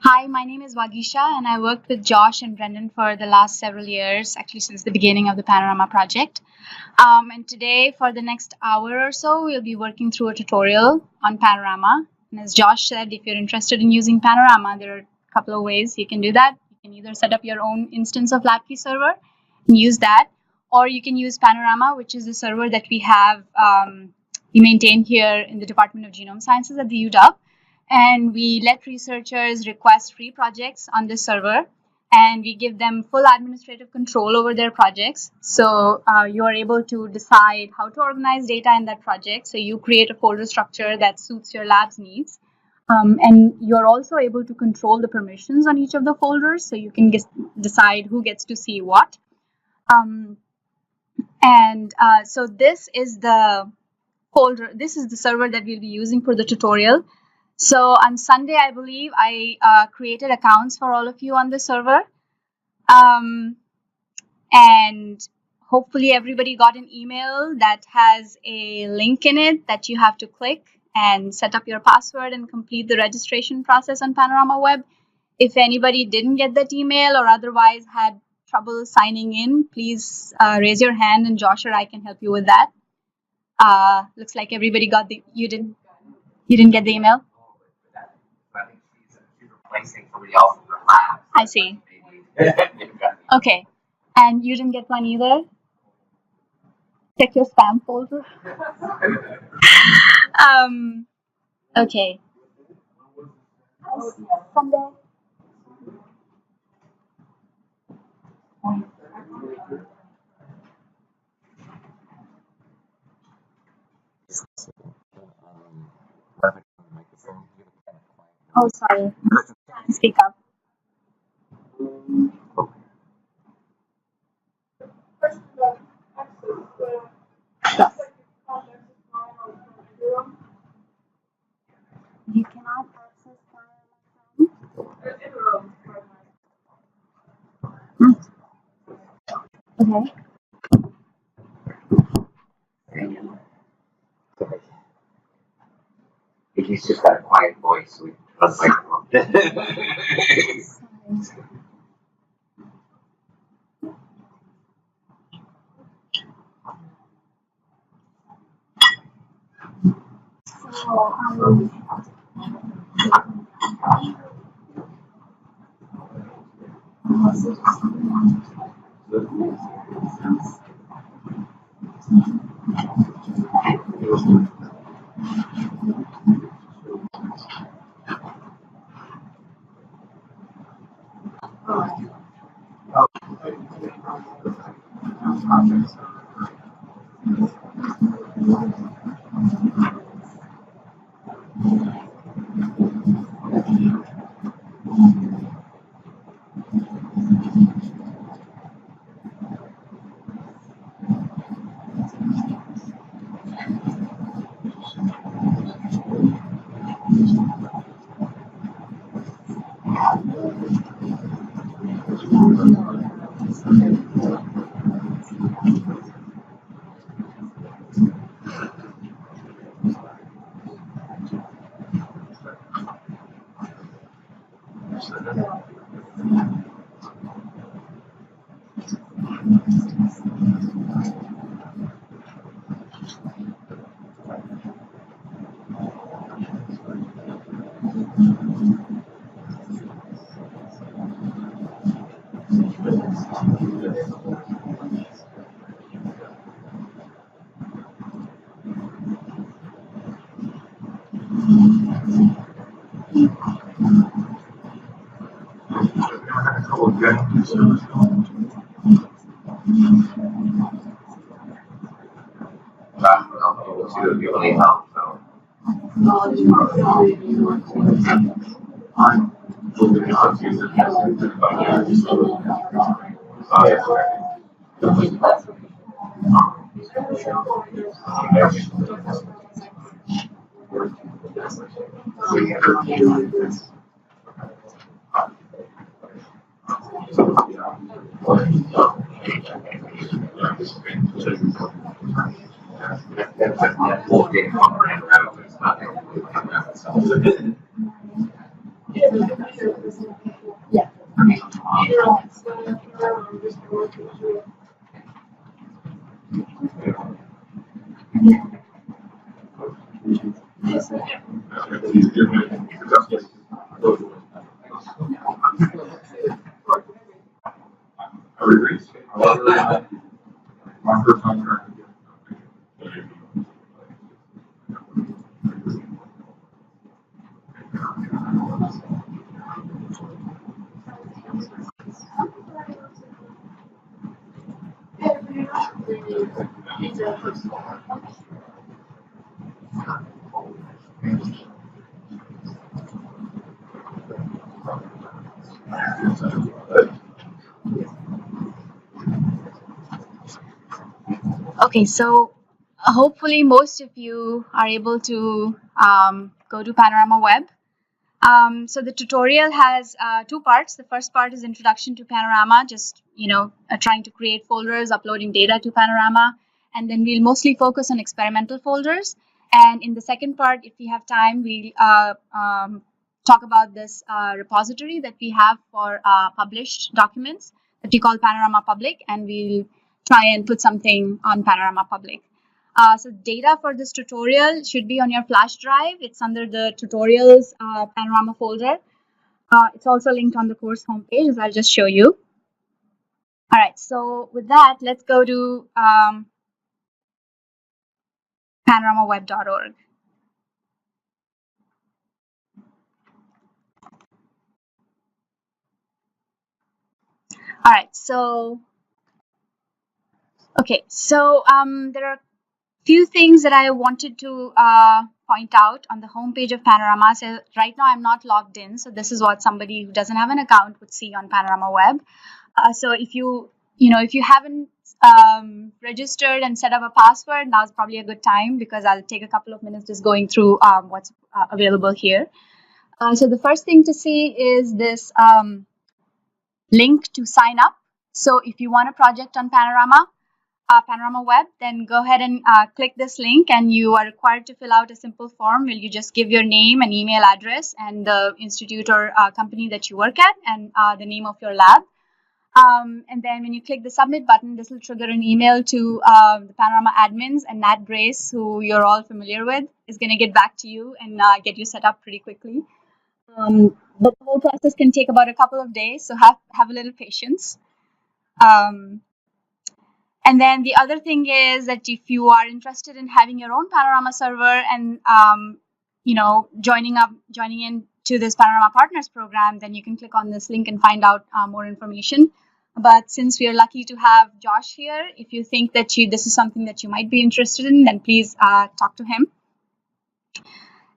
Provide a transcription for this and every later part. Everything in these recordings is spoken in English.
Hi, my name is Wagisha, and I worked with Josh and Brendan for the last several years, actually, since the beginning of the Panorama project. And today, for the next hour or so, we'll be working through a tutorial on Panorama. And as Josh said, if you're interested in using Panorama, there are a couple of ways you can do that. You can either set up your own instance of LabKey server and use that, or you can use Panorama, which is the server that we maintain here in the Department of Genome Sciences at the UW, and we let researchers request free projects on this server, and we give them full administrative control over their projects. So you are able to decide how to organize data in that project. So you create a folder structure that suits your lab's needs. And you're also able to control the permissions on each of the folders, so you can decide who gets to see what. So this is the folder. This is the server that we'll be using for the tutorial. So on Sunday, I believe I created accounts for all of you on the server. And hopefully everybody got an email that has a link in it that you have to click and set up your password and complete the registration process on Panorama Web. If anybody didn't get that email or otherwise had trouble signing in, please raise your hand and Josh or I can help you with that. Looks like everybody got you didn't get the email? I think she's replacing somebody else in her lab. I see. Okay. And you didn't get one either? Check your spam folder. Okay. Sunday. Oh, sorry. Speak up. You cannot access Okay. He's just got a quiet voice, so we trust microphone. She really help, so. Yeah. Okay, so hopefully most of you are able to go to Panorama Web. So the tutorial has two parts. The first part is introduction to Panorama, just trying to create folders, uploading data to Panorama, and then we'll mostly focus on experimental folders. And in the second part, if we have time, we'll talk about this repository that we have for published documents that we call Panorama Public, and we'll try and put something on Panorama Public. So data for this tutorial should be on your flash drive. It's under the tutorials Panorama folder. It's also linked on the course homepage, as I'll just show you. All right, so with that, let's go to panoramaweb.org. All right, so there are few things that I wanted to point out on the homepage of Panorama. So right now I'm not logged in, so this is what somebody who doesn't have an account would see on Panorama Web. So if you haven't registered and set up a password, now's probably a good time, because I'll take a couple of minutes just going through what's available here. So the first thing to see is this link to sign up. So if you want a project on Panorama Web, then go ahead and click this link, and you are required to fill out a simple form where you just give your name and email address and the institute or company that you work at, and the name of your lab. And then when you click the submit button, this will trigger an email to the Panorama admins, and Nat Grace, who you're all familiar with, is going to get back to you and get you set up pretty quickly. But the whole process can take about a couple of days, so have a little patience. And then the other thing is that if you are interested in having your own Panorama server and joining in to this Panorama Partners program, then you can click on this link and find out more information. But since we are lucky to have Josh here, if you think that this is something that you might be interested in, then please talk to him.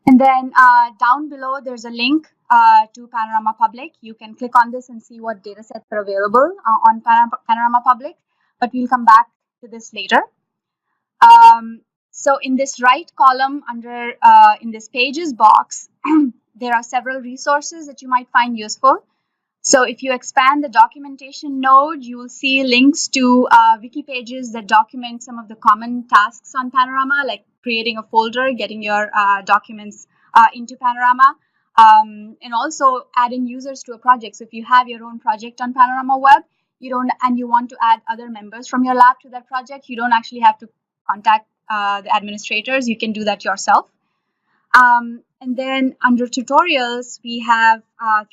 And then down below, there's a link to Panorama Public. You can click on this and see what data sets are available on Panorama Public, but we'll come back to this later. So in this right column under in this pages box, there are several resources that you might find useful. So if you expand the documentation node, you will see links to wiki pages that document some of the common tasks on Panorama, like creating a folder, getting your documents into Panorama, and also adding users to a project. So if you have your own project on Panorama Web, you want to add other members from your lab to that project, you don't actually have to contact the administrators. You can do that yourself. And then under tutorials, we have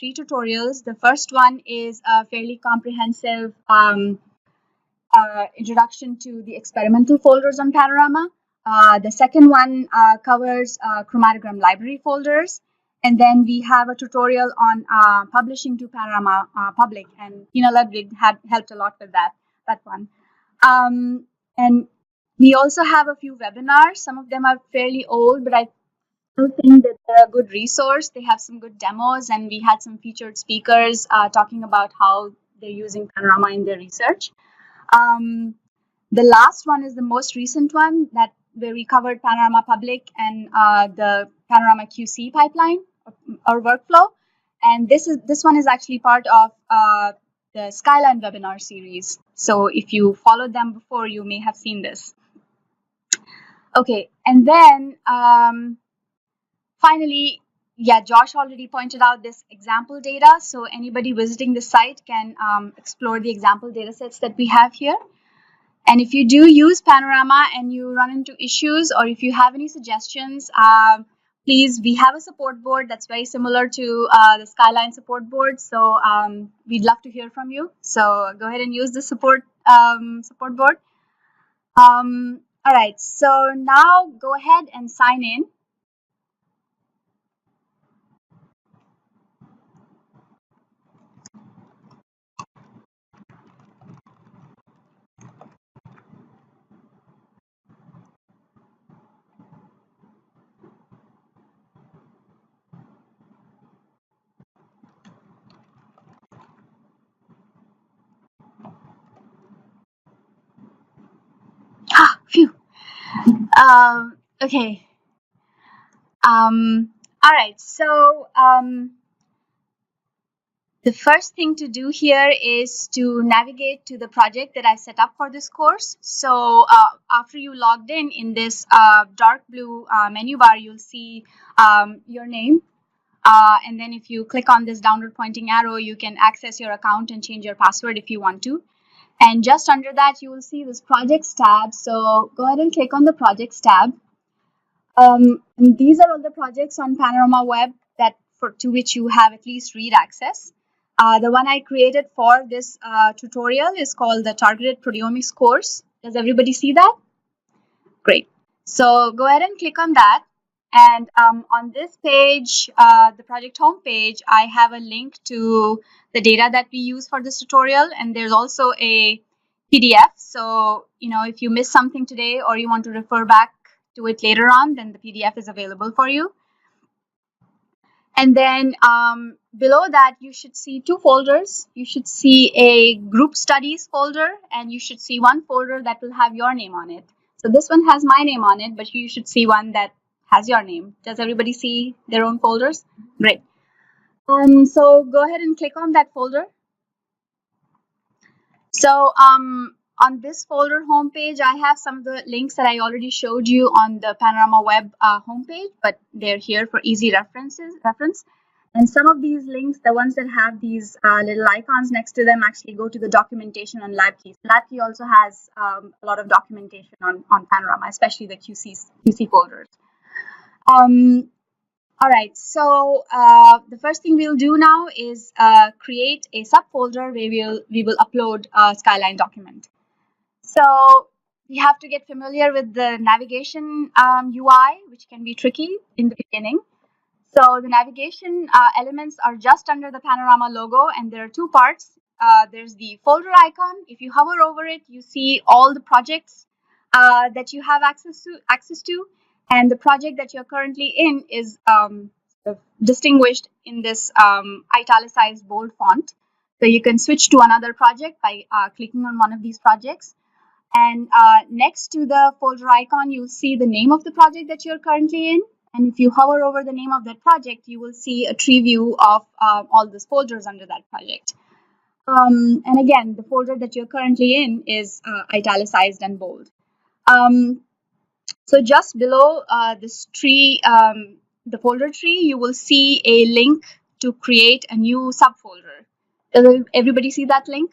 3 tutorials. The first one is a fairly comprehensive introduction to the experimental folders on Panorama. The second one covers chromatogram library folders. And then we have a tutorial on publishing to Panorama Public. And Tina Ludwig had helped a lot with that one. And we also have a few webinars. Some of them are fairly old, but I think that they're a good resource. They have some good demos, and we had some featured speakers talking about how they're using Panorama in their research. The last one is the most recent one, where we covered Panorama Public and the Panorama QC pipeline or workflow. And this one is actually part of the Skyline webinar series. So if you followed them before, you may have seen this. Okay, and then finally, yeah, Josh already pointed out this example data. So anybody visiting the site can explore the example data sets that we have here. And if you do use Panorama and you run into issues, or if you have any suggestions, please, we have a support board that's very similar to the Skyline support board. So we'd love to hear from you. So go ahead and use the support board. All right. So now go ahead and sign in. Phew. Okay. All right. So the first thing to do here is to navigate to the project that I set up for this course. So after you logged in this dark blue menu bar, you'll see your name. And then if you click on this downward pointing arrow, you can access your account and change your password if you want to. And just under that, you will see this projects tab. So go ahead and click on the projects tab. And these are all the projects on Panorama Web to which you have at least read access. The one I created for this tutorial is called the Targeted Proteomics course. Does everybody see that? Great. So go ahead and click on that. And on this page, the project homepage, I have a link to the data that we use for this tutorial. And there's also a PDF. So, if you miss something today or you want to refer back to it later on, then the PDF is available for you. And then below that, you should see two folders. You should see a group studies folder, and you should see one folder that will have your name on it. So this one has my name on it, but you should see one that has your name. Does everybody see their own folders? Great. So go ahead and click on that folder. So on this folder homepage, I have some of the links that I already showed you on the Panorama Web homepage, but they're here for easy reference. And some of these links, the ones that have these little icons next to them, actually go to the documentation on LabKey. LabKey also has a lot of documentation on Panorama, especially the QC folders. All right, so the first thing we'll do now is create a subfolder where we will upload a Skyline document. So we have to get familiar with the navigation UI, which can be tricky in the beginning. So the navigation elements are just under the Panorama logo, and there are two parts. There's the folder icon. If you hover over it, you see all the projects that you have access to, and the project that you're currently in is distinguished in this italicized bold font. So you can switch to another project by clicking on one of these projects. And next to the folder icon, you'll see the name of the project that you're currently in. And if you hover over the name of that project, you will see a tree view of all those folders under that project. And again, the folder that you're currently in is italicized and bold. So just below this tree, the folder tree, you will see a link to create a new subfolder. Does everybody see that link?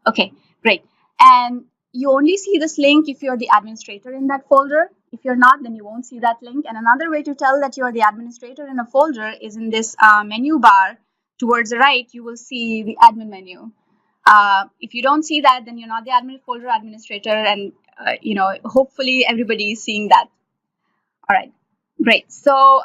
Okay, great. And you only see this link if you're the administrator in that folder. If you're not, then you won't see that link. And another way to tell that you're the administrator in a folder is in this menu bar towards the right, you will see the admin menu. If you don't see that, then you're not the admin folder administrator, and hopefully everybody is seeing that. All right. Great. So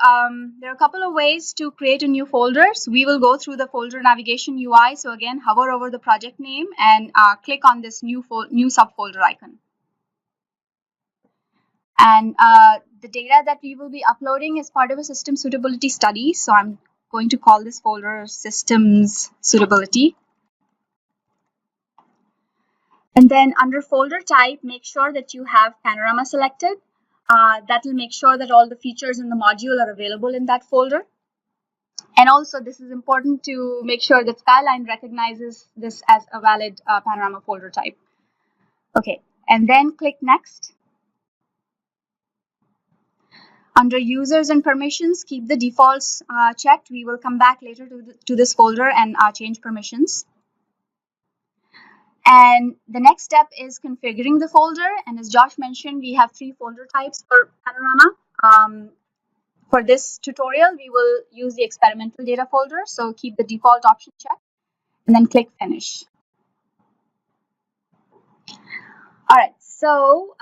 there are a couple of ways to create a new folder. So we will go through the folder navigation UI. So again, hover over the project name and click on this new subfolder icon. And the data that we will be uploading is part of a system suitability study. So I'm going to call this folder systems suitability. And then under folder type, make sure that you have Panorama selected. That will make sure that all the features in the module are available in that folder. And also, this is important to make sure that Skyline recognizes this as a valid Panorama folder type. Okay, and then click Next. Under users and permissions, keep the defaults checked. We will come back later to this folder and change permissions. And the next step is configuring the folder. And as Josh mentioned, we have 3 folder types for Panorama. For this tutorial, we will use the experimental data folder. So keep the default option checked and then click finish. All right, so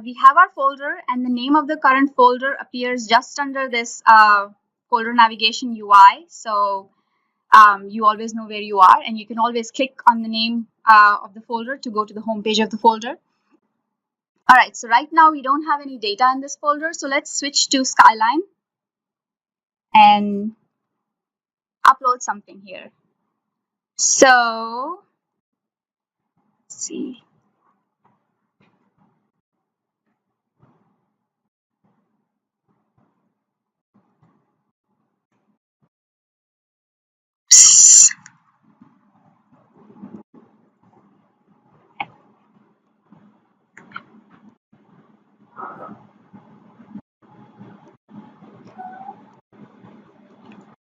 we have our folder, and the name of the current folder appears just under this folder navigation UI. So you always know where you are, and you can always click on the name of the folder to go to the home page of the folder. All right, so right now we don't have any data in this folder, so let's switch to Skyline and upload something here. So let's see.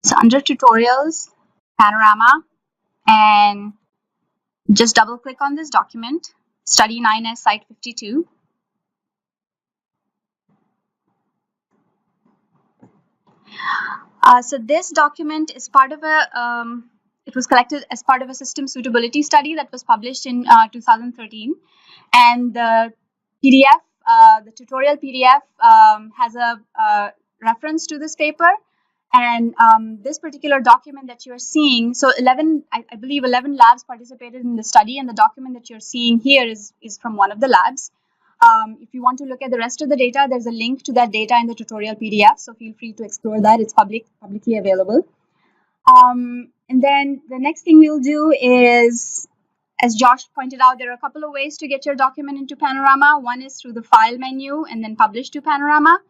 So under tutorials, Panorama, and just double click on this document, study 9S site 52. So this document is part of it was collected as part of a system suitability study that was published in 2013. And the PDF, the tutorial PDF has a reference to this paper. And this particular document that you're seeing, so I believe 11 labs participated in the study, and the document that you're seeing here is from one of the labs. If you want to look at the rest of the data, there's a link to that data in the tutorial PDF, so feel free to explore that. It's publicly available. And then the next thing we'll do is, as Josh pointed out, there are a couple of ways to get your document into Panorama. One is through the File menu and then Publish to Panorama,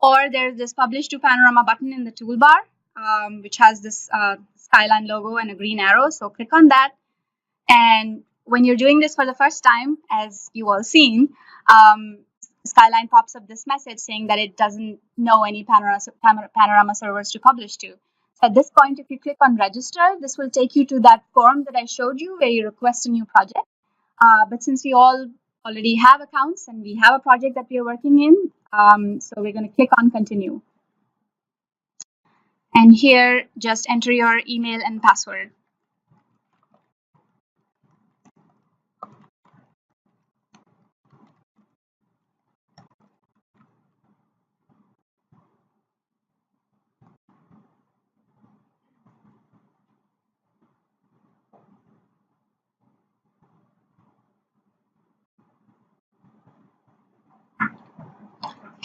or there's this Publish to Panorama button in the toolbar, which has this Skyline logo and a green arrow. So click on that. And when you're doing this for the first time, as you all seen, Skyline pops up this message saying that it doesn't know any Panorama servers to publish to. So at this point, if you click on register, this will take you to that form that I showed you where you request a new project. But since we all already have accounts and we have a project that we are working in, so we're going to click on continue. And here, just enter your email and password.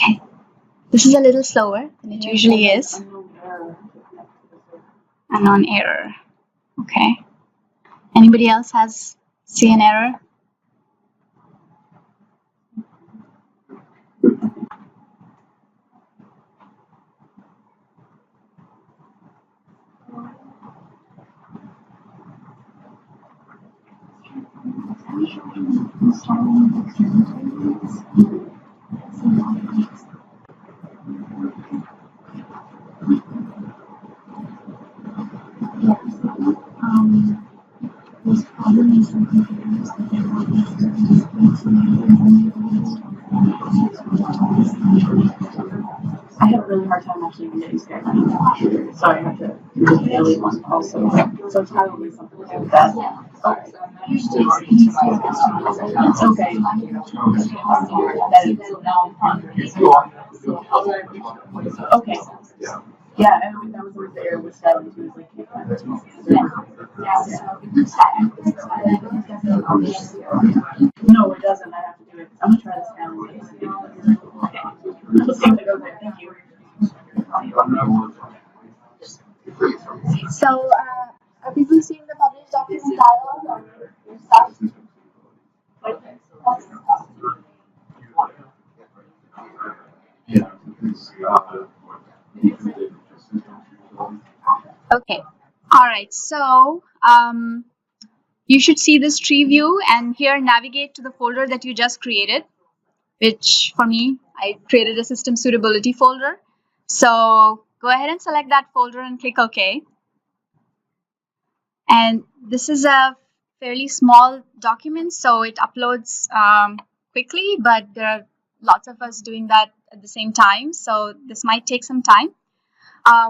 Okay, this is a little slower than it usually is. Unknown error. Okay. Anybody else see an error? I have a really hard time actually even getting Skyline, so I have to delete one also. So it's probably something to do with that. Okay. Okay. Yeah, and that was always the error with Skyline too. No, it doesn't. I have to do it. I'm gonna try this Skyline. Okay. Let's see if it goes there. Thank you. So, are people seeing the published document dialog or your stuff? Okay. All right. So, you should see this tree view, and here navigate to the folder that you just created, which for me, I created a system suitability folder. So go ahead and select that folder and click OK. And this is a fairly small document, so it uploads quickly, but there are lots of us doing that at the same time, so this might take some time.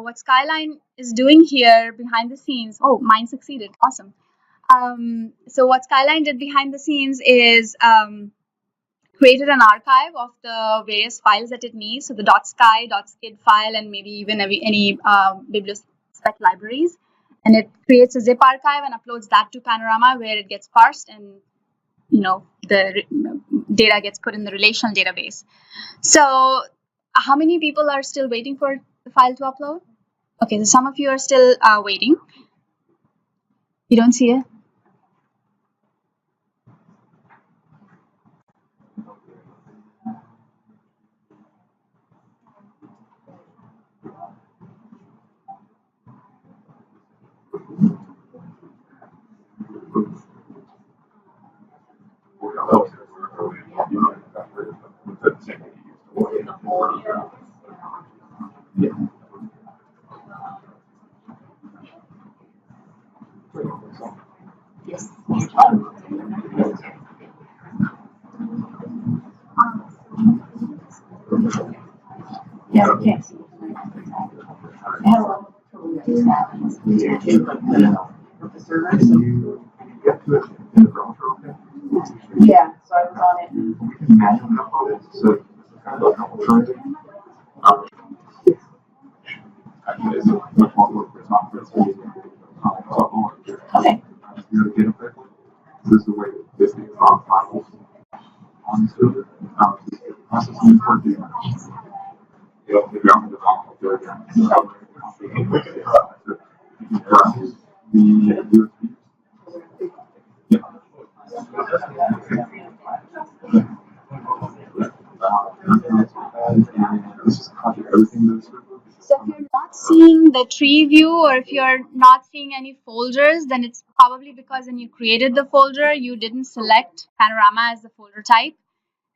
What Skyline is doing here behind the scenes, oh, mine succeeded, awesome. So what Skyline did behind the scenes is created an archive of the various files that it needs, so the .sky, .skid file, and maybe even any bibliospec libraries. And it creates a zip archive and uploads that to Panorama, where it gets parsed and the data gets put in the relational database. So how many people are still waiting for the file to upload? Okay, so some of you are still waiting. You don't see it? Yes. Yeah, I can't see. I had a lot of trouble getting that. With the server. Yeah, so I was on it. Okay. So if you're not seeing the tree view, or if you're not seeing any folders, then it's probably because when you created the folder, you didn't select Panorama as the folder type.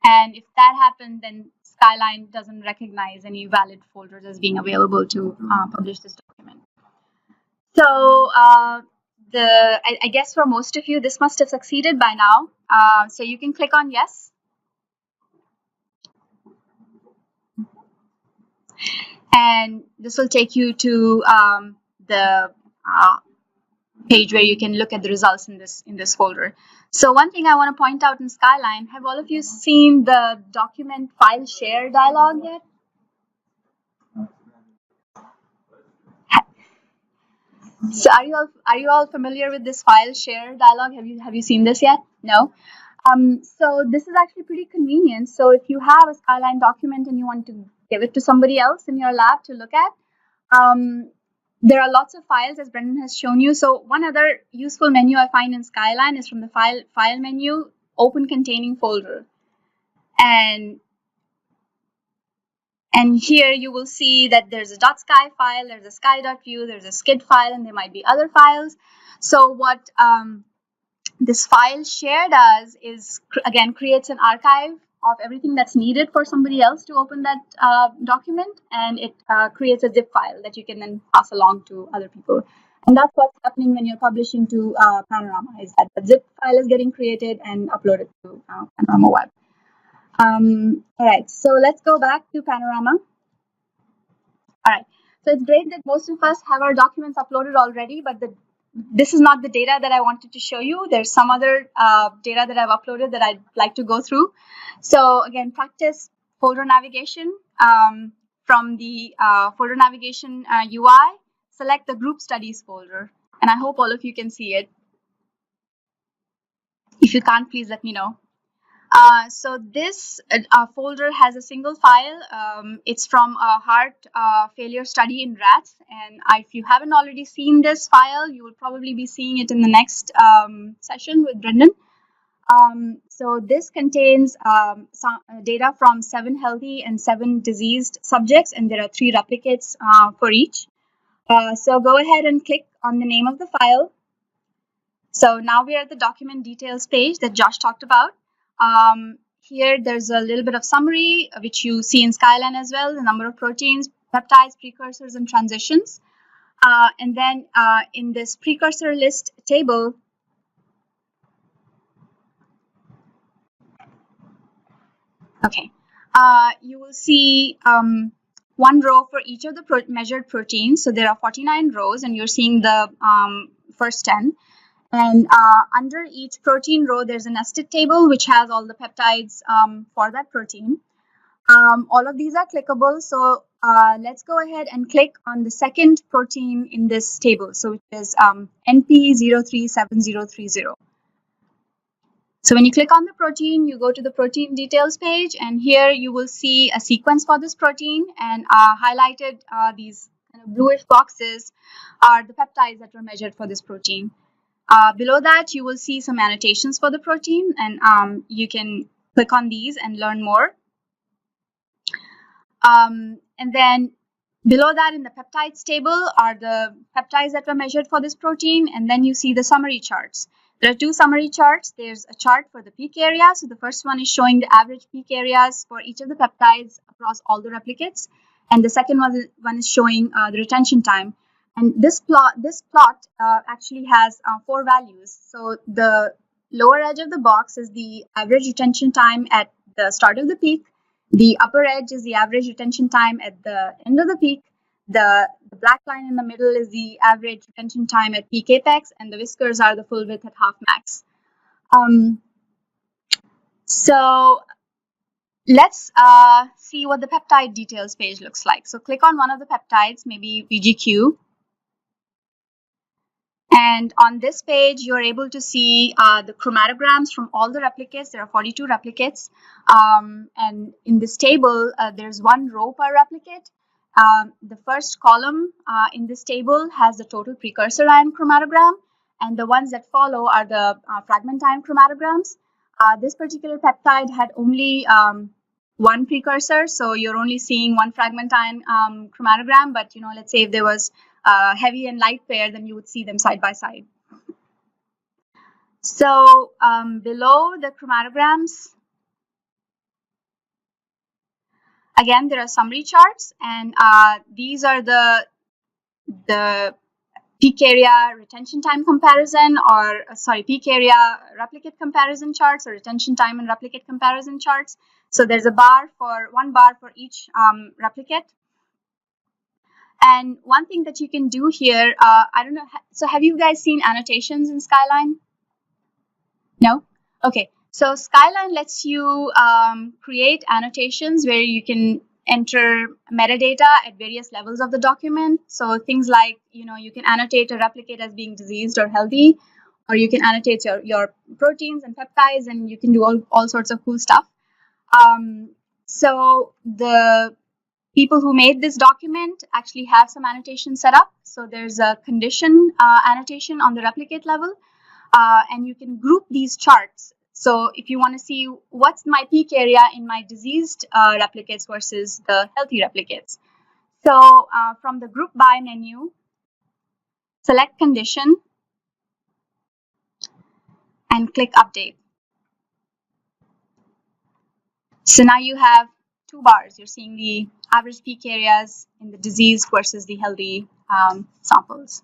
And if that happened, then Skyline doesn't recognize any valid folders as being available to publish this document. So I guess for most of you, this must have succeeded by now. So you can click on yes. And this will take you to the page where you can look at the results in this folder. So one thing I want to point out in Skyline, have all of you seen the document file share dialog yet? So are you all familiar with this file share dialog? Have you seen this yet? No. So this is actually pretty convenient. So if you have a Skyline document and you want to give it to somebody else in your lab to look at, there are lots of files, as Brendan has shown you. So one other useful menu I find in Skyline is from the file menu, open containing folder. And here you will see that there's a .sky file, there's a sky.view, there's a skid file, and there might be other files. So what this file share does is, again, creates an archive of everything that's needed for somebody else to open that document, and it creates a zip file that you can then pass along to other people. And that's what's happening when you're publishing to Panorama, is that the zip file is getting created and uploaded to Panorama Web. All right, so let's go back to Panorama. All right, so it's great that most of us have our documents uploaded already, but this is not the data that I wanted to show you. There's some other data that I've uploaded that I'd like to go through. So again, practice folder navigation. From the folder navigation UI, select the group studies folder. And I hope all of you can see it. If you can't, please let me know. So this folder has a single file. It's from a heart failure study in rats. And if you haven't already seen this file, you will probably be seeing it in the next session with Brendan. So this contains some data from 7 healthy and 7 diseased subjects, and there are 3 replicates for each. So go ahead and click on the name of the file. So now we are at the document details page that Josh talked about. Here, there's a little bit of summary, which you see in Skyline as well, the number of proteins, peptides, precursors, and transitions. And then in this precursor list table, okay, you will see one row for each of the measured proteins. So there are 49 rows, and you're seeing the first 10. And under each protein row, there's a nested table which has all the peptides for that protein. All of these are clickable. So let's go ahead and click on the second protein in this table. So which is NP037030. So when you click on the protein, you go to the protein details page, and here you will see a sequence for this protein, and highlighted these kind of bluish boxes are the peptides that were measured for this protein. Below that, you will see some annotations for the protein, and you can click on these and learn more. And then below that in the peptides table are the peptides that were measured for this protein, and then you see the summary charts. There are two summary charts. There's a chart for the peak area. So the first one is showing the average peak areas for each of the peptides across all the replicates. And the second one is showing the retention time. And this plot actually has 4 values. So the lower edge of the box is the average retention time at the start of the peak. The upper edge is the average retention time at the end of the peak. The black line in the middle is the average retention time at peak apex, and the whiskers are the full width at half max. So let's see what the peptide details page looks like. So click on one of the peptides, maybe VGQ. And on this page, you're able to see the chromatograms from all the replicates. There are 42 replicates. And in this table, there's one row per replicate. The first column in this table has the total precursor ion chromatogram, and the ones that follow are the fragment ion chromatograms. This particular peptide had only one precursor, so you're only seeing one fragment ion chromatogram. But let's say if there was heavy and light pair, then you would see them side by side. So below the chromatograms, again, there are summary charts, and these are the peak area retention time comparison, or peak area replicate comparison charts, or retention time and replicate comparison charts. So there's one bar for each replicate. And one thing that you can do here, I don't know, so have you guys seen annotations in Skyline? No? Okay. So Skyline lets you create annotations where you can enter metadata at various levels of the document. So things like, you can annotate a replicate as being diseased or healthy, or you can annotate your proteins and peptides, and you can do all sorts of cool stuff. So the people who made this document actually have some annotation set up. So there's a condition annotation on the replicate level, and you can group these charts. So if you want to see what's my peak area in my diseased replicates versus the healthy replicates. So from the group by menu, select condition and click update. So now you have 2 bars. You're seeing the average peak areas in the diseased versus the healthy samples.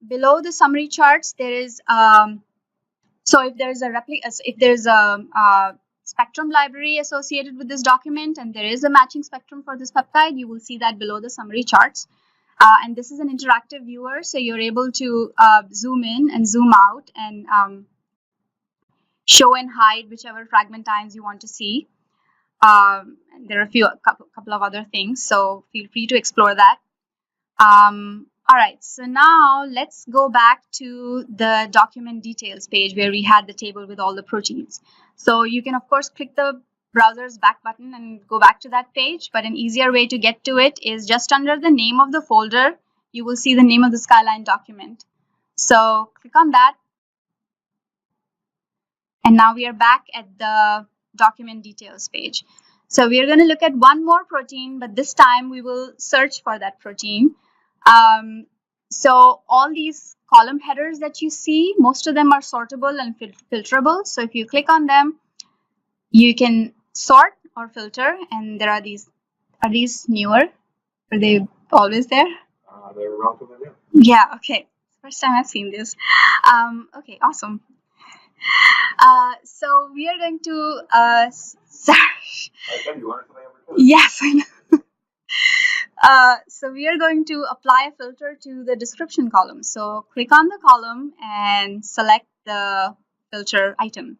Below the summary charts, there is so if there's a spectrum library associated with this document, and there is a matching spectrum for this peptide, you will see that below the summary charts. And this is an interactive viewer, so you're able to zoom in and zoom out, and show and hide whichever fragment ions you want to see. There are a couple of other things, so feel free to explore that. All right, so now let's go back to the document details page where we had the table with all the proteins. So you can, of course, click the browser's back button and go back to that page, but an easier way to get to it is just under the name of the folder, you will see the name of the Skyline document. So click on that. And now we are back at the document details page. So we are going to look at one more protein, but this time we will search for that protein. So all these column headers that you see, most of them are sortable and filterable. So if you click on them, You can sort or filter, and there are these. Are these newer? Are they always there? They're relatively new. Yeah. Okay. First time I've seen this. Okay. Awesome. So we are going to. Sorry. I said you learned something every day. Yes, I know. So we are going to apply a filter to the description column. So click on the column and select the filter item.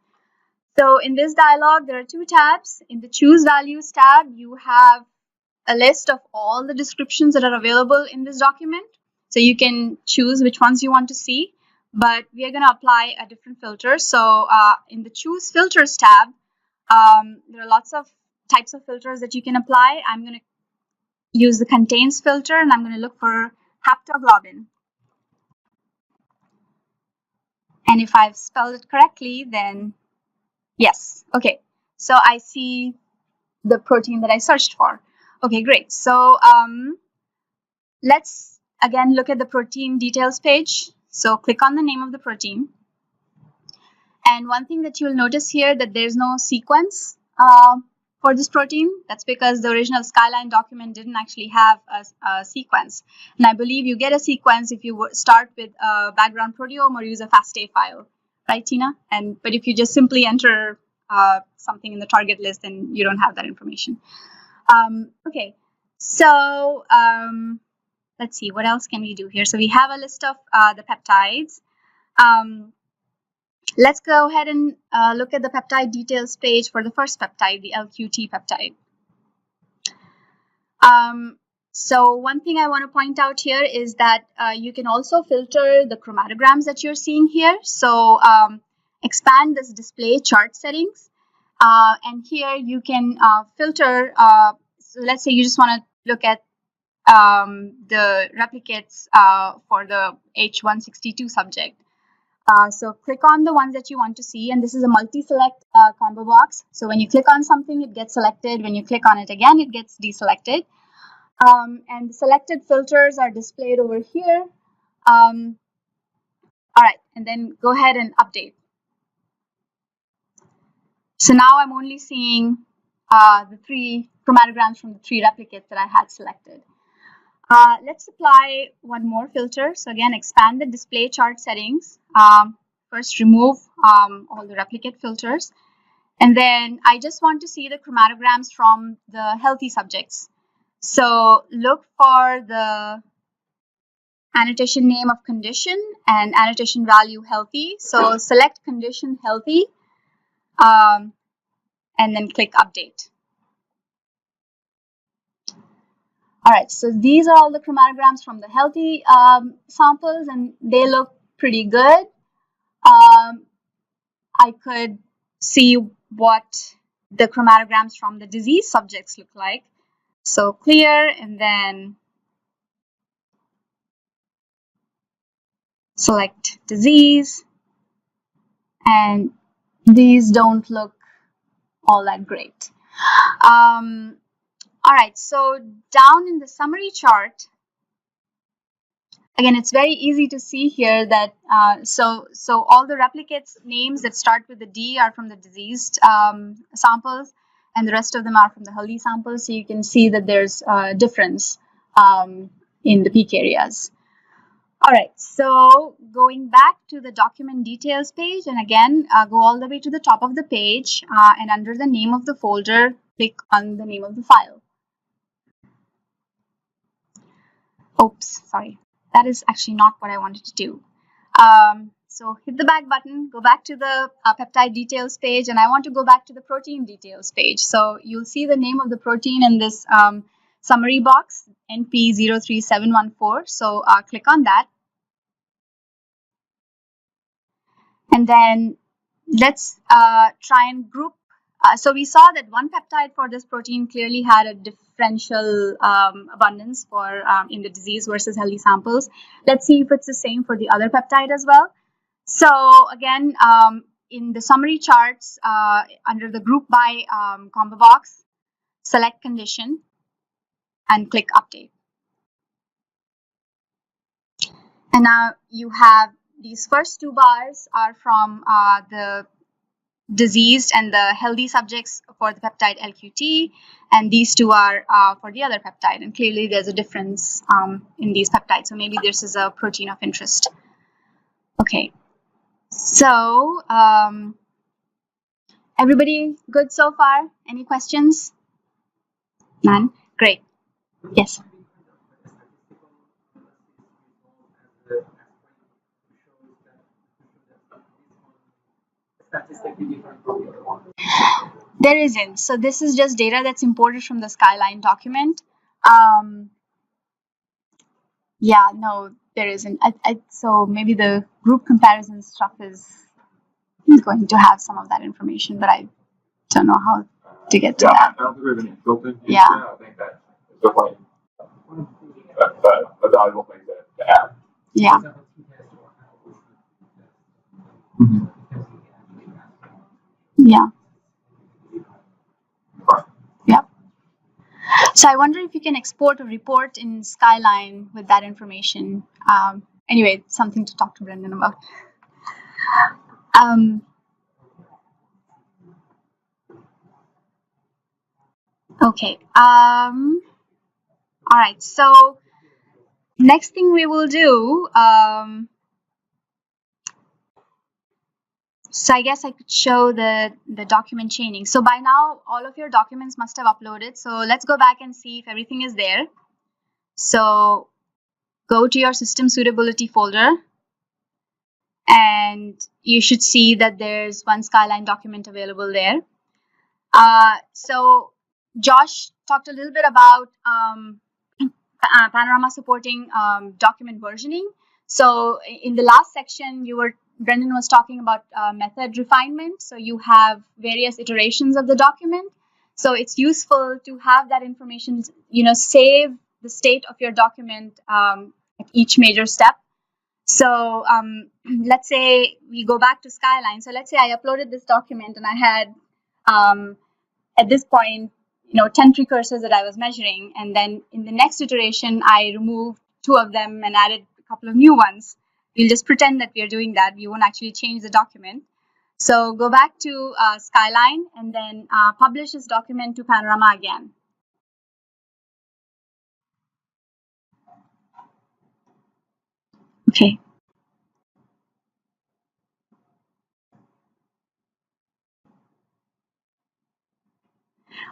So in this dialog, there are two tabs. In the Choose Values tab, you have a list of all the descriptions that are available in this document. So you can choose which ones you want to see, but we are going to apply a different filter. So in the Choose Filters tab, there are lots of types of filters that you can apply. I'm going to use the Contains filter, and I'm going to look for haptoglobin. And if I've spelled it correctly, then yes. Okay. So I see the protein that I searched for. Okay, great. So let's again look at the protein details page. So click on the name of the protein. And one thing that you'll notice here that there's no sequence for this protein. That's because the original Skyline document didn't actually have a sequence. And I believe you get a sequence if you start with a background proteome or use a FASTA file, right, Tina? But if you just simply enter something in the target list, then you don't have that information. Okay, so let's see, what else can we do here? So we have a list of the peptides. Let's go ahead and look at the peptide details page for the first peptide, the LQT peptide. So one thing I want to point out here is that you can also filter the chromatograms that you're seeing here. So expand this display chart settings. And here you can filter, so let's say you just want to look at the replicates for the H162 subject. So click on the ones that you want to see, and this is a multi-select combo box. So when you click on something, it gets selected. When you click on it again, it gets deselected. And the selected filters are displayed over here. All right, and then go ahead and update. So now I'm only seeing the 3 chromatograms from the 3 replicates that I had selected. Let's apply one more filter. So again, expand the display chart settings. First, remove all the replicate filters. And then I just want to see the chromatograms from the healthy subjects. So look for the annotation name of condition and annotation value healthy. So select condition healthy and then click update. All right, so these are all the chromatograms from the healthy samples, and they look pretty good. I could see what the chromatograms from the disease subjects look like. So clear, and then select disease, and these don't look all that great. All right, so down in the summary chart, again, it's very easy to see here that so all the replicates names that start with the D are from the diseased samples, and the rest of them are from the healthy samples. So you can see that there's a difference in the peak areas. All right, so going back to the document details page, and again, go all the way to the top of the page, and under the name of the folder, click on the name of the file. Oops, sorry. That is actually not what I wanted to do. So hit the back button, go back to the peptide details page, and I want to go back to the protein details page. So you'll see the name of the protein in this summary box, NP03714. So click on that. And then let's try and group. So we saw that one peptide for this protein clearly had a differential abundance for in the disease versus healthy samples. Let's see if it's the same for the other peptide as well. So again, in the summary charts, under the group by combo box, select condition and click update. And now you have these first 2 bars are from the diseased and the healthy subjects for the peptide LQT, and these two are for the other peptide. And clearly there's a difference in these peptides. So maybe this is a protein of interest. Okay, so everybody good so far? Any questions? None? Great. Yes. Statistically different from the other one. There isn't. So this is just data that's imported from the Skyline document. Yeah, no, there isn't. So maybe the group comparison stuff is going to have some of that information, but I don't know how to get to that. I don't think there's any built-in. Yeah. I think that it's definitely a valuable thing to have. Yeah. Mm-hmm. Yeah. Yeah. So I wonder if you can export a report in Skyline with that information. Anyway, something to talk to Brendan about. Okay. All right. So next thing we will do. So I guess I could show the document chaining. So by now, all of your documents must have uploaded. So let's go back and see if everything is there. So go to your system suitability folder, and you should see that there's one Skyline document available there. So Josh talked a little bit about Panorama supporting document versioning. So in the last section, Brendan was talking about method refinement. So you have various iterations of the document. So it's useful to have that information, save the state of your document at each major step. So let's say we go back to Skyline. So let's say I uploaded this document and I had, at this point, 10 precursors that I was measuring. And then in the next iteration, I removed 2 of them and added a couple of new ones. We'll just pretend that we are doing that. We won't actually change the document. So go back to Skyline and then publish this document to Panorama again. Okay.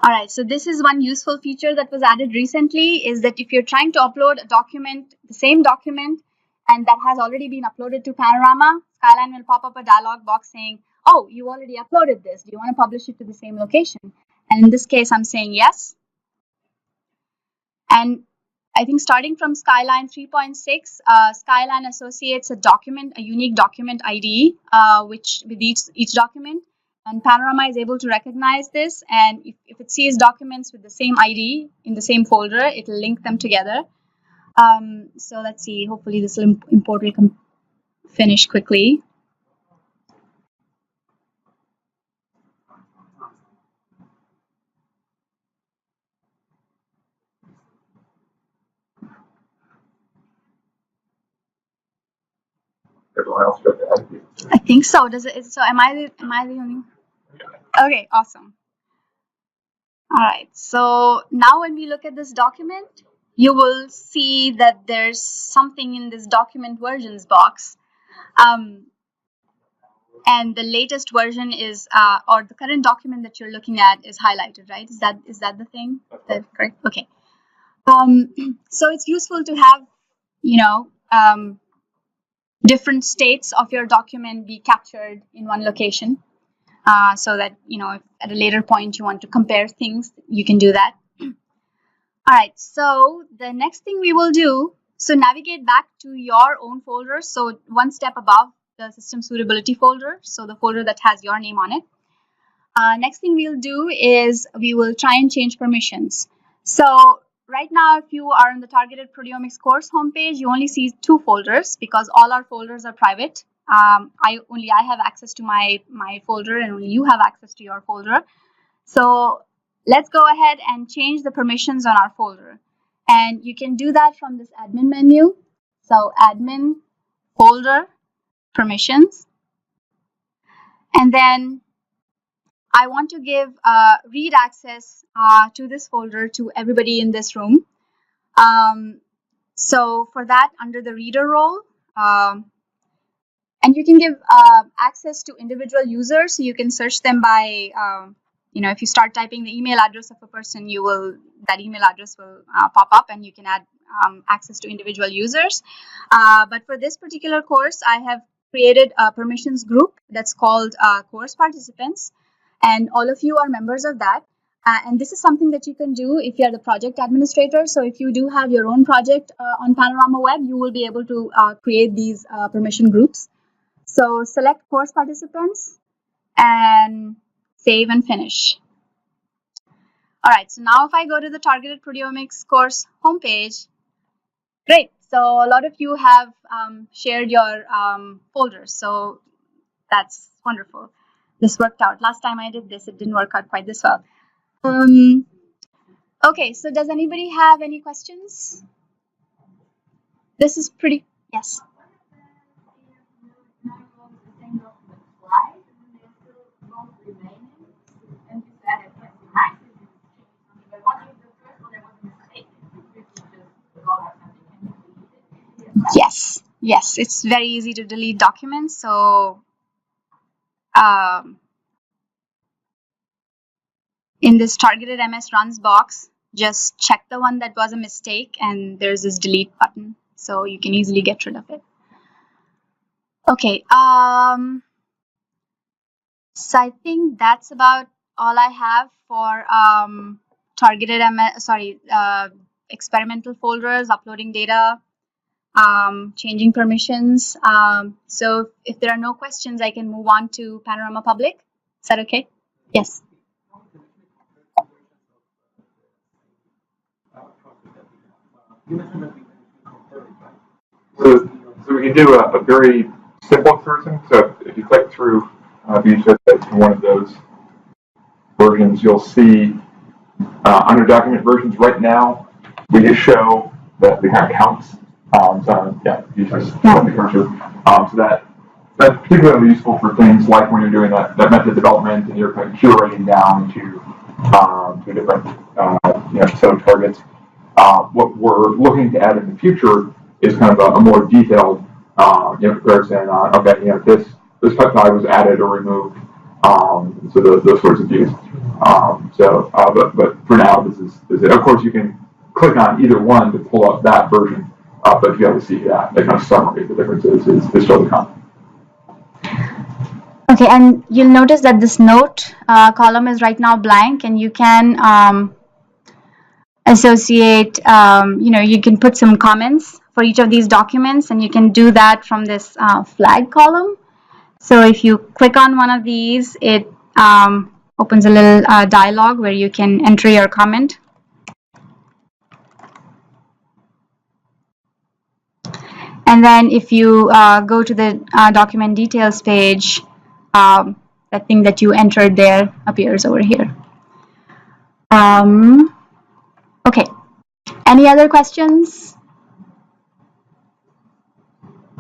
All right, so this is one useful feature that was added recently, is that if you're trying to upload a document, the same document, and that has already been uploaded to Panorama, Skyline will pop up a dialog box saying, oh, you already uploaded this. Do you want to publish it to the same location? And in this case, I'm saying yes. And I think starting from Skyline 3.6, Skyline associates a unique document ID, which with each document. And Panorama is able to recognize this, and if it sees documents with the same ID in the same folder, it will link them together. So let's see, hopefully this import will finish quickly. Everyone else should have. I think so. So am I the only? Okay, awesome. All right, so now when we look at this document, you will see that there's something in this document versions box. And the latest version is, or the current document that you're looking at is highlighted, right? Is that the thing? That correct? Okay. So it's useful to have, different states of your document be captured in one location. So that, if at a later point you want to compare things, you can do that. All right, so the next thing we will do, so navigate back to your own folder. So one step above the system suitability folder, so the folder that has your name on it. Next thing we'll do is we will try and change permissions. So right now, if you are on the targeted proteomics course homepage, you only see 2 folders because all our folders are private. I have access to my folder, and only you have access to your folder. So let's go ahead and change the permissions on our folder. And you can do that from this admin menu. So admin, folder, permissions. And then I want to give read access to this folder to everybody in this room. So for that, under the reader role, and you can give access to individual users, so you can search them by if you start typing the email address of a person, that email address will pop up, and you can add access to individual users. But for this particular course, I have created a permissions group that's called course participants, and all of you are members of that. And this is something that you can do if you're the project administrator. So if you do have your own project on Panorama Web, you will be able to create these permission groups. So select course participants and save and finish. All right, so now if I go to the targeted proteomics course homepage, great. So a lot of you have shared your folders, so that's wonderful. This worked out. Last time I did this, it didn't work out quite this well. Okay, so does anybody have any questions? This is pretty, yes. Yes, it's very easy to delete documents. So in this targeted MS runs box, just check the one that was a mistake, and there's this delete button, so you can easily get rid of it. Okay, so I think that's about all I have for targeted experimental folders, uploading data, changing permissions. So if there are no questions, I can move on to Panorama Public. Is that okay? Yes. So we can do a very simple version. So if you click through each of one of those versions, you'll see under document versions right now, we just show the kind of counts. So yeah, you just let me go through. So that's particularly useful for things like when you're doing that method development and you're kind of curating down to different set of targets. What we're looking to add in the future is kind of a more detailed comparison on this peptide was added or removed. So those sorts of views. But for now, this is it. Of course, you can click on either one to pull up that version. But if you have to see that kind of summary, the differences is totally common. Okay, and you'll notice that this note column is right now blank, and you can associate, you can put some comments for each of these documents, and you can do that from this flag column. So if you click on one of these, it opens a little dialog where you can enter your comment. And then if you go to the document details page, that thing that you entered there appears over here. Okay, any other questions?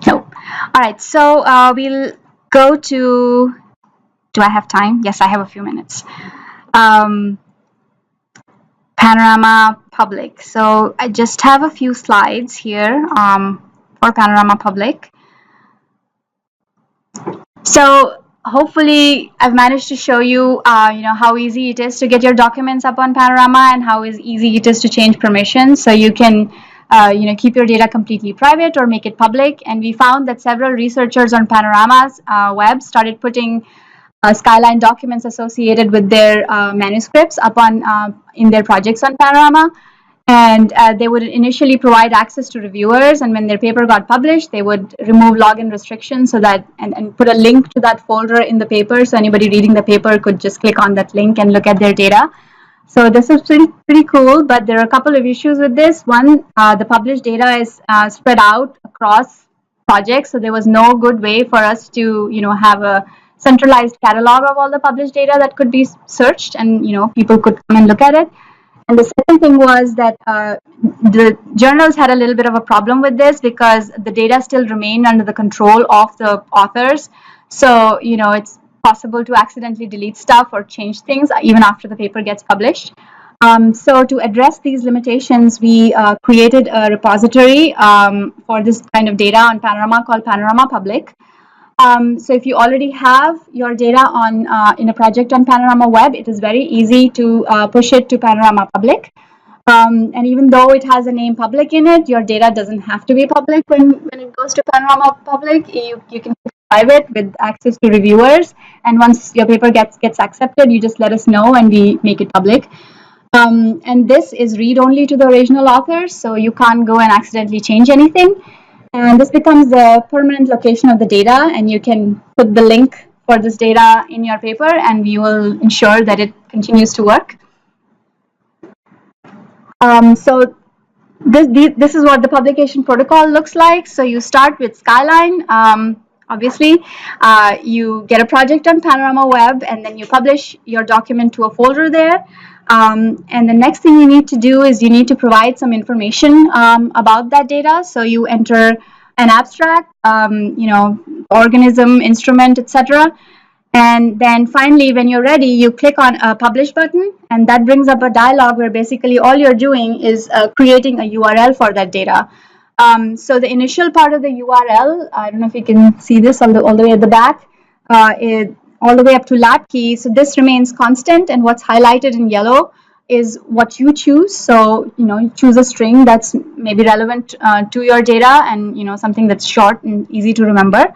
No. All right, so we'll go to, do I have time? Yes, I have a few minutes. Panorama Public. So I just have a few slides here for Panorama Public. So hopefully I've managed to show you, how easy it is to get your documents up on Panorama and how easy it is to change permissions. So you can, keep your data completely private or make it public. And we found that several researchers on Panorama's web started putting Skyline documents associated with their manuscripts up on in their projects on Panorama. And they would initially provide access to reviewers, and when their paper got published, they would remove login restrictions so that and put a link to that folder in the paper, so anybody reading the paper could just click on that link and look at their data. So this is pretty cool, but there are a couple of issues with this. One, the published data is spread out across projects, so there was no good way for us to have a centralized catalog of all the published data that could be searched, and people could come and look at it. And the second thing was that the journals had a little bit of a problem with this because the data still remained under the control of the authors. So, it's possible to accidentally delete stuff or change things even after the paper gets published. So to address these limitations, we created a repository for this kind of data on Panorama called Panorama Public. So if you already have your data on in a project on Panorama Web, it is very easy to push it to Panorama Public. And even though it has a name public in it, your data doesn't have to be public when it goes to Panorama Public. You can keep it private with access to reviewers. And once your paper gets accepted, you just let us know and we make it public. And this is read only to the original authors, so you can't go and accidentally change anything. And this becomes the permanent location of the data, and you can put the link for this data in your paper, and we will ensure that it continues to work. So this is what the publication protocol looks like. So you start with Skyline. Obviously, you get a project on Panorama Web, and then you publish your document to a folder there. And the next thing you need to do is you need to provide some information about that data. So you enter an abstract, organism, instrument, etc. And then finally, when you're ready, you click on a publish button, and that brings up a dialog where basically all you're doing is creating a URL for that data. So the initial part of the URL, I don't know if you can see this all the way at the back, all the way up to lab key. So this remains constant, and what's highlighted in yellow is what you choose. So you choose a string that's maybe relevant to your data, and something that's short and easy to remember.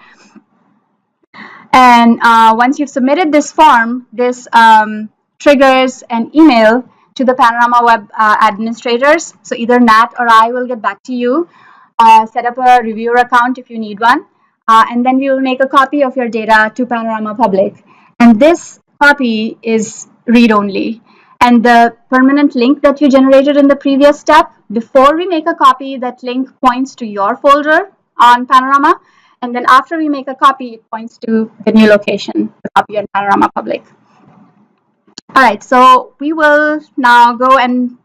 And once you've submitted this form, this triggers an email to the Panorama Web administrators. So either Nat or I will get back to you, set up a reviewer account if you need one, and then we will make a copy of your data to Panorama Public. And this copy is read-only. And the permanent link that you generated in the previous step, before we make a copy, that link points to your folder on Panorama. And then after we make a copy, it points to the new location, the copy on Panorama Public. All right, so we will now go and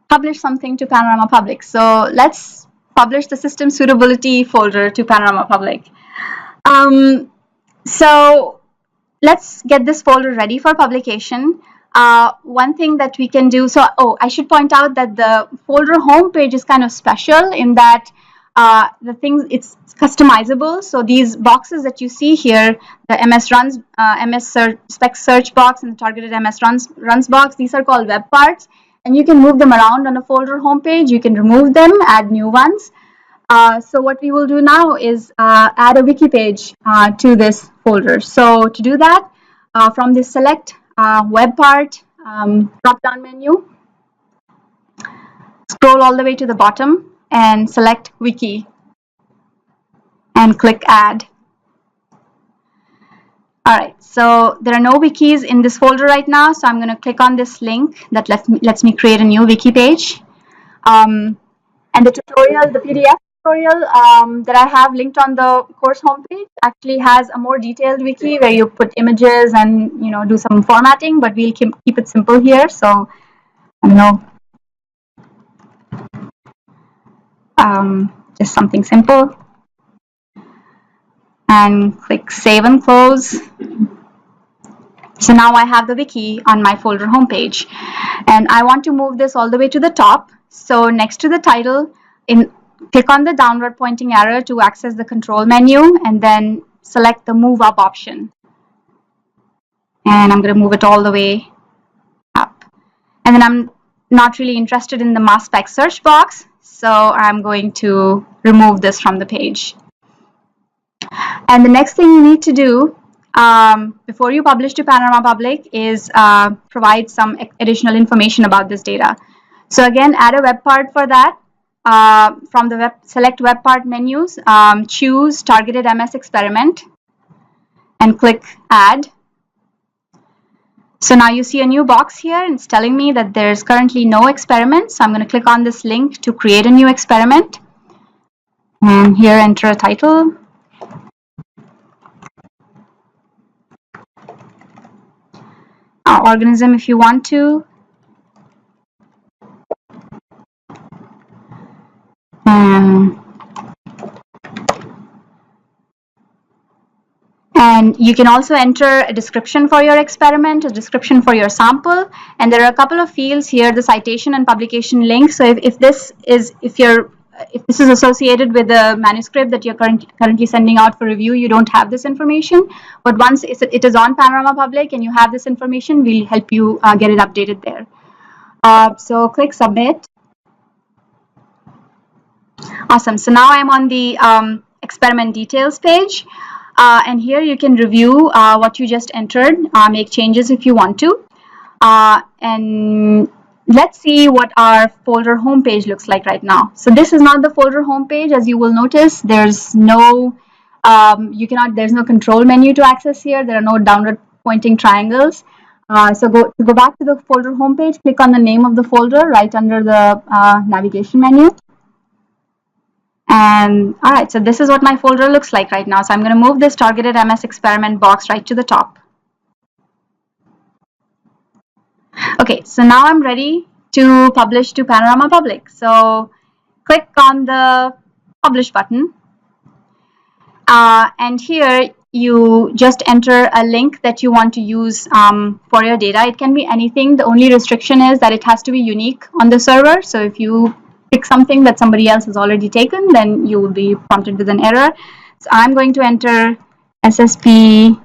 publish something to Panorama Public. So let's publish the system suitability folder to Panorama Public. So let's get this folder ready for publication. One thing that we can do, I should point out that the folder homepage is kind of special in that it's customizable. So these boxes that you see here, the MS runs, spec search box and the targeted MS runs box, these are called web parts, and you can move them around on a folder homepage. You can remove them, add new ones. So what we will do now is add a wiki page to this folder. So to do that, from the select web part drop-down menu, scroll all the way to the bottom and select wiki and click add. All right, so there are no wikis in this folder right now, so I'm going to click on this link that lets me create a new wiki page. And the tutorial, the PDF tutorial that I have linked on the course homepage actually has a more detailed wiki where you put images and do some formatting, but we'll keep it simple here. So just something simple, and click save and close. So now I have the wiki on my folder homepage, and I want to move this all the way to the top. So next to the title, click on the downward pointing arrow to access the control menu, and then select the move up option. And I'm going to move it all the way up. And then I'm not really interested in the mass spec search box, so I'm going to remove this from the page. And the next thing you need to do before you publish to Panorama Public is provide some additional information about this data. So again, add a web part for that. From the select web part menus, choose targeted MS experiment and click add. So now you see a new box here, and it's telling me that there's currently no experiment. So I'm going to click on this link to create a new experiment. And here enter a title. Organism if you want to. And you can also enter a description for your experiment, a description for your sample, and there are a couple of fields here, the citation and publication link. So if this is associated with the manuscript that you're currently sending out for review, you don't have this information. But once it is on Panorama Public and you have this information, we'll help you get it updated there. So click submit. Awesome. So now I'm on the experiment details page. And here you can review what you just entered, make changes if you want to. And let's see what our folder homepage looks like right now. So this is not the folder homepage. As you will notice, there's no there's no control menu to access here. There are no downward pointing triangles. So to go back to the folder homepage, click on the name of the folder right under the navigation menu. And all right, so this is what my folder looks like right now. So I'm going to move this targeted MS experiment box right to the top. Okay, so now I'm ready to publish to Panorama Public. So click on the publish button. And here you just enter a link that you want to use for your data. It can be anything. The only restriction is that it has to be unique on the server. So if you pick something that somebody else has already taken, then you will be prompted with an error. So I'm going to enter SSPV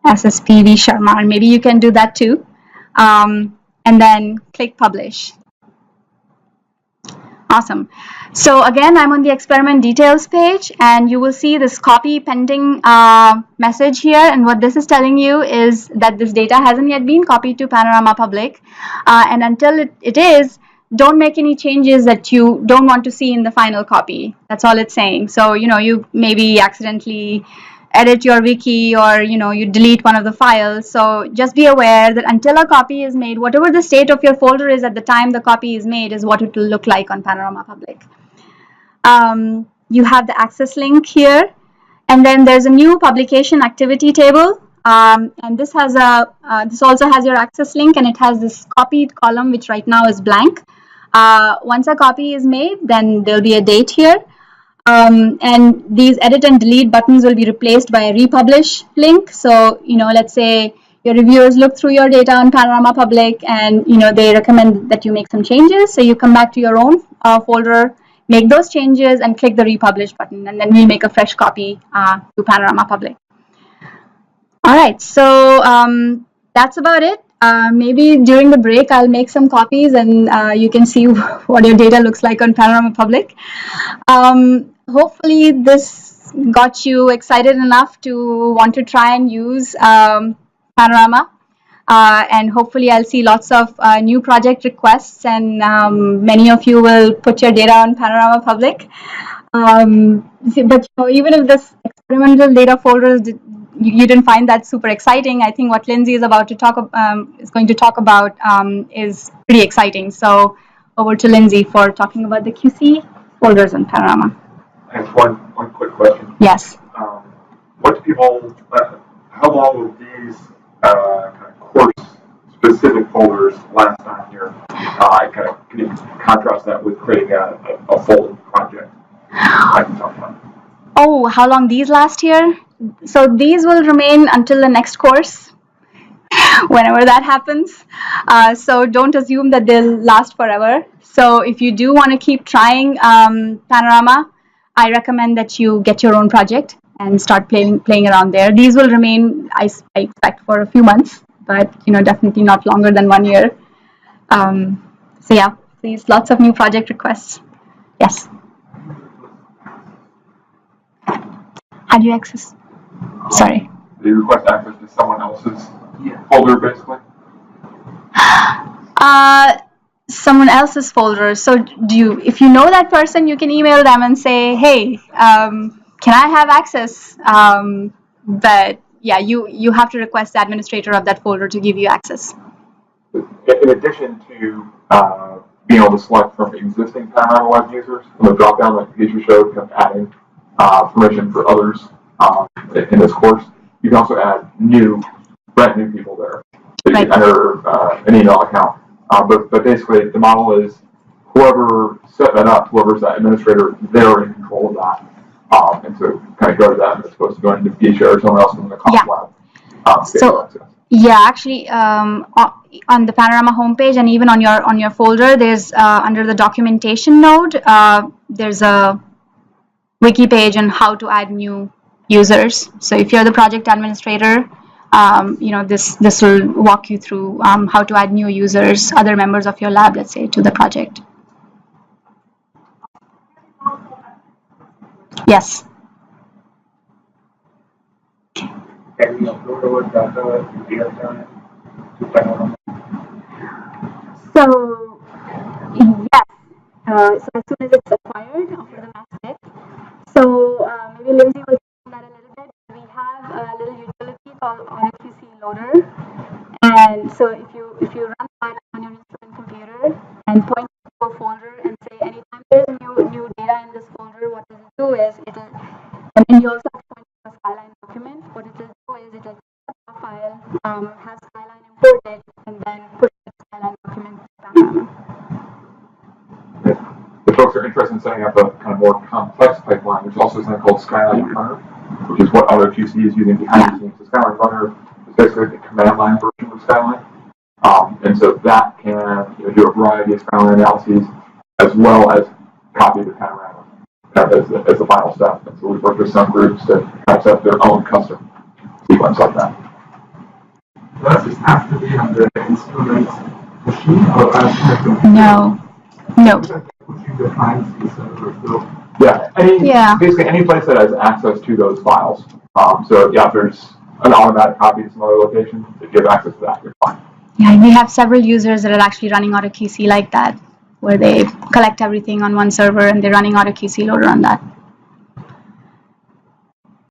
Sharma, and maybe you can do that too. And then click publish. Awesome. So again, I'm on the experiment details page, and you will see this copy pending message here. And what this is telling you is that this data hasn't yet been copied to Panorama Public. And until it is, don't make any changes that you don't want to see in the final copy. That's all it's saying. So, you maybe accidentally edit your wiki, or you delete one of the files. So just be aware that until a copy is made, whatever the state of your folder is at the time the copy is made is what it will look like on Panorama Public. You have the access link here, and then there's a new publication activity table, and this has this also has your access link, and it has this copied column which right now is blank. Once a copy is made, then there'll be a date here. And these edit and delete buttons will be replaced by a republish link. So, let's say your reviewers look through your data on Panorama Public, and, they recommend that you make some changes. So you come back to your own folder, make those changes, and click the republish button, and then we'll make a fresh copy to Panorama Public. All right, so that's about it. Maybe during the break, I'll make some copies, and you can see what your data looks like on Panorama Public. Hopefully this got you excited enough to want to try and use Panorama. And hopefully I'll see lots of new project requests, and many of you will put your data on Panorama Public. But even if this experimental data folder you didn't find that super exciting, I think what Lindsay is going to talk about is pretty exciting. So over to Lindsay for talking about the QC folders in Panorama. I have one quick question. Yes. What do people? How long will these kind of course-specific folders last on here? Can you contrast that with creating a full project? I can talk about. Oh, how long these last here? So these will remain until the next course, whenever that happens. So don't assume that they'll last forever. So if you do want to keep trying Panorama, I recommend that you get your own project and start playing around there. These will remain, I expect, for a few months, but definitely not longer than 1 year. So yeah, please, lots of new project requests. Yes. How do you access? Sorry. Do you request access to someone else's folder, basically? Someone else's folder. So if you know that person, you can email them and say, hey, can I have access? But yeah, you have to request the administrator of that folder to give you access. In addition to being able to select from existing Panorama web users, from the drop-down like Peter showed, kind of adding permission for others in this course, you can also add brand new people there. So you can enter an email account. But basically, the model is whoever set that up, whoever's that administrator, they're in control of that. And so kind of to go to them as opposed to going to Visha or someone else in the comp Yeah. lab. So yeah, actually, on the Panorama homepage and even on your folder, there's under the documentation node, there's a wiki page on how to add new users. So if you're the project administrator, this will walk you through how to add new users, other members of your lab, let's say, to the project. Yes. Can we upload our data in real time to Panorama? So yes. So as soon as it's acquired after the mass spec. So maybe Lindsay will explain that a little bit. We have a little utility called RFQC loader, and so if you run that on your instrument computer and point to a folder and say anytime there's new data in this folder, what does it do is it'll, and then you also have to point to a Skyline document. What it'll do is it'll take a file, have Skyline import it, and then push the Skyline document to Panorama. If folks are interested in setting up a kind of more complex pipeline, there's also something called Skyline Runner, which is what other QC is using behind the scenes. So Skyline Runner is basically the command line version of Skyline. And so that can do a variety of Skyline analyses as well as copy the Panorama as the final step. And so we've worked with some groups to try to set up their own custom sequence like that. Does it have to be on the instrument machine or No. No. pushing the files to the server? So Yeah. Basically any place that has access to those files. So yeah, if there's an automatic copy in some other location, if you have access to that, you're fine. Yeah, we have several users that are actually running AutoQC like that, where they collect everything on one server and they're running AutoQC loader on that.